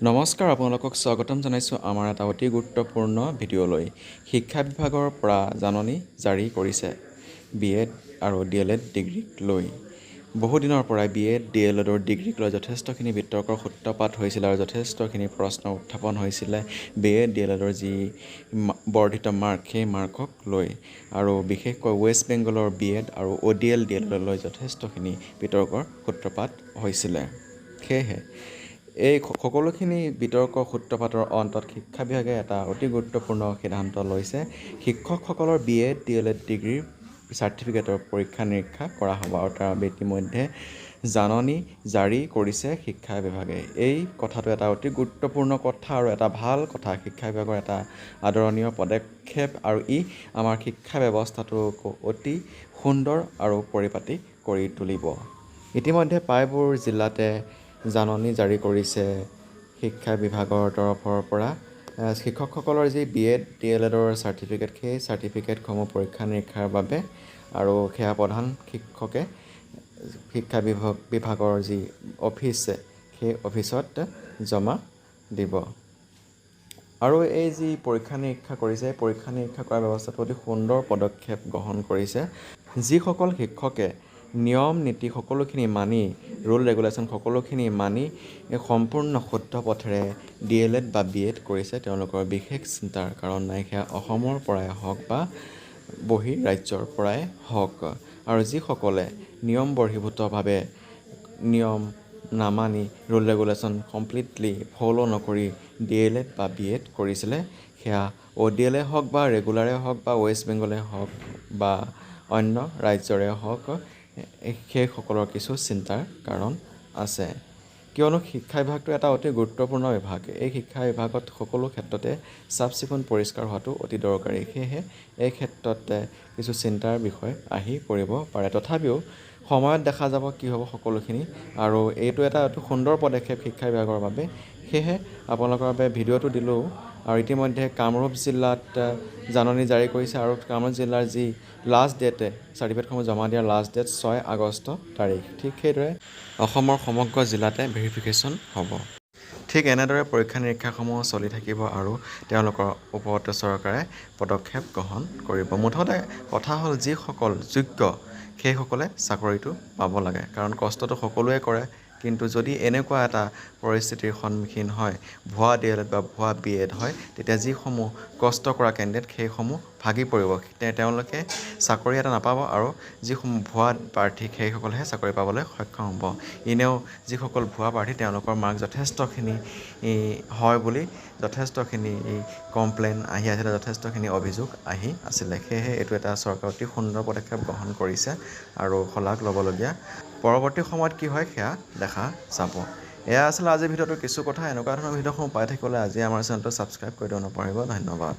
নমস্কাৰ, আপোনালোকক স্বাগতম জনাইছোঁ আমাৰ এটা অতি গুৰুত্বপূৰ্ণ ভিডিঅ'লৈ। শিক্ষা বিভাগৰ পৰা জাননী জাৰি কৰিছে B.Ed আৰু D.EL.ED ডিগ্ৰীক লৈ। বহুদিনৰ পৰাই B.Ed, D.EL.EDৰ ডিগ্ৰীক লৈ যথেষ্টখিনি বিতৰ্কৰ সূত্ৰপাত হৈছিলে আৰু যথেষ্টখিনি প্ৰশ্ন উত্থাপন হৈছিলে B.Ed, D.EL.EDৰ যি বৰ্ধিত মাৰ্ক, সেই মাৰ্কক লৈ। আৰু বিশেষকৈ ৱেষ্ট বেংগলৰ B.Ed আৰু ODL, D.EL.EDলৈ যথেষ্টখিনি বিতৰ্কৰ সূত্ৰপাত হৈছিলে। সেয়েহে এই সকলোখিনি বিতৰ্কৰ সূত্ৰপাতৰ অন্তত শিক্ষা বিভাগে এটা অতি গুৰুত্বপূৰ্ণ সিদ্ধান্ত লৈছে। শিক্ষকসকলৰ B.Ed, D.EL.ED ডিগ্ৰীৰ চাৰ্টিফিকেটৰ পৰীক্ষা নিৰীক্ষা কৰা হ'ব আৰু তাৰ ইতিমধ্যে জাননী জাৰি কৰিছে শিক্ষা বিভাগে। এই কথাটো এটা অতি গুৰুত্বপূৰ্ণ কথা আৰু এটা ভাল কথা, শিক্ষা বিভাগৰ এটা আদৰণীয় পদক্ষেপ আৰু ই আমাৰ শিক্ষা ব্যৱস্থাটোক অতি সুন্দৰ আৰু পৰিপাটি কৰি তুলিব। ইতিমধ্যে প্ৰায়বোৰ জিলাতে জাননী জাৰি কৰিছে শিক্ষা বিভাগৰ তৰফৰ পৰা। শিক্ষকসকলৰ যি B.Ed, D.EL.EDৰ চাৰ্টিফিকেট, সেই চাৰ্টিফিকেটসমূহ পৰীক্ষা নিৰীক্ষাৰ বাবে আৰু সেয়া প্ৰধান শিক্ষকে শিক্ষা বিভাগৰ যি অফিচ, সেই অফিচত জমা দিব। আৰু এই যি পৰীক্ষা নিৰীক্ষা কৰিছে, পৰীক্ষা নিৰীক্ষা কৰাৰ ব্যৱস্থাটো অতি সুন্দৰ পদক্ষেপ গ্ৰহণ কৰিছে। যিসকল শিক্ষকে নিয়ম নীতি সকলোখিনি মানি, ৰুল ৰেগুলেশ্যন সকলোখিনি মানি সম্পূৰ্ণ শুদ্ধ পথেৰে D.EL.ED বা B.Ed কৰিছে, তেওঁলোকৰ বিশেষ চিন্তাৰ কাৰণ নাই। সেয়া অসমৰ পৰাই হওক বা বহিৰ ৰাজ্যৰ পৰাই হওক। আৰু যিসকলে নিয়ম বৰ্হিভূতভাৱে নিয়ম নামানি, ৰুল ৰেগুলেশ্যন কমপ্লিটলি ফ'ল' নকৰি D.EL.ED বা B.Ed কৰিছিলে, সেয়া ODL হওক বা ৰেগুলাৰে হওক বা ৱেষ্ট বেংগলে হওক বা অন্য ৰাজ্যৰে হওক, সেইসকলৰ কিছু চিন্তাৰ কাৰণ আছে। কিয়নো শিক্ষা বিভাগটো এটা অতি গুৰুত্বপূৰ্ণ বিভাগ। এই শিক্ষা বিভাগত সকলো ক্ষেত্ৰতে চাফ চিকুণ পৰিষ্কাৰ হোৱাটো অতি দৰকাৰী। সেয়েহে এই ক্ষেত্ৰতে কিছু চিন্তাৰ বিষয় আহি পৰিব পাৰে। তথাপিও সময়ত দেখা যাব কি হ'ব সকলোখিনি, আৰু এইটো এটা অতি সুন্দৰ পদক্ষেপ শিক্ষা বিভাগৰ বাবে। সেয়েহে আপোনালোকৰ বাবে ভিডিঅ'টো দিলোঁ। আৰু ইতিমধ্যে কামৰূপ জিলাত জাননী জাৰি কৰিছে আৰু কামৰূপ জিলাৰ যি লাষ্ট ডেট, চাৰ্টিফিকেটসমূহ জমা দিয়াৰ লাষ্ট ডেট 6 আগষ্ট তাৰিখ। ঠিক সেইদৰে অসমৰ সমগ্ৰ জিলাতে ভেৰিফিকেশ্যন হ'ব। ঠিক এনেদৰে পৰীক্ষা নিৰীক্ষাসমূহ চলি থাকিব আৰু তেওঁলোকৰ ওপৰতে চৰকাৰে পদক্ষেপ গ্ৰহণ কৰিব। মুঠতে কথা হ'ল, যিসকল যোগ্য সেইসকলে চাকৰিটো পাব লাগে, কাৰণ কষ্টটো সকলোৱে কৰে। কিন্তু যদি এনেকুৱা এটা পৰিস্থিতিৰ সন্মুখীন হয়, ভুৱা D.EL.ED বা ভুৱা B.Ed হয়, তেতিয়া যিসমূহ কষ্ট কৰা কেণ্ডিডেট সেইসমূহ ভাগি পৰিব। তেওঁলোকে চাকৰি এটা নাপাব আৰু যিসমূহ ভুৱা প্ৰাৰ্থী সেইসকলেহে চাকৰি পাবলৈ সক্ষম হ'ব। এনেও যিসকল ভুৱা প্ৰাৰ্থী তেওঁলোকৰ মাৰ্ক যথেষ্টখিনি হয় বুলি যথেষ্টখিনি কমপ্লেইন আহি আছিলে, যথেষ্টখিনি অভিযোগ আহি আছিলে। সেয়েহে এইটো এটা চৰকাৰে অতি সুন্দৰ পদক্ষেপ গ্ৰহণ কৰিছে আৰু শলাগ ল'বলগীয়া। পৰৱৰ্তী সময়ত কি হয় সেয়া দেখা যাব। এয়া আছিলে আজিৰ ভিডিঅ'টোৰ কিছু কথা। এনেকুৱা ধৰণৰ ভিডিঅ'সমূহ পাই থাকিবলৈ আজি আমাৰ চেনেলটো ছাবস্ক্ৰাইব কৰি দিব নাপাহৰিব। ধন্যবাদ।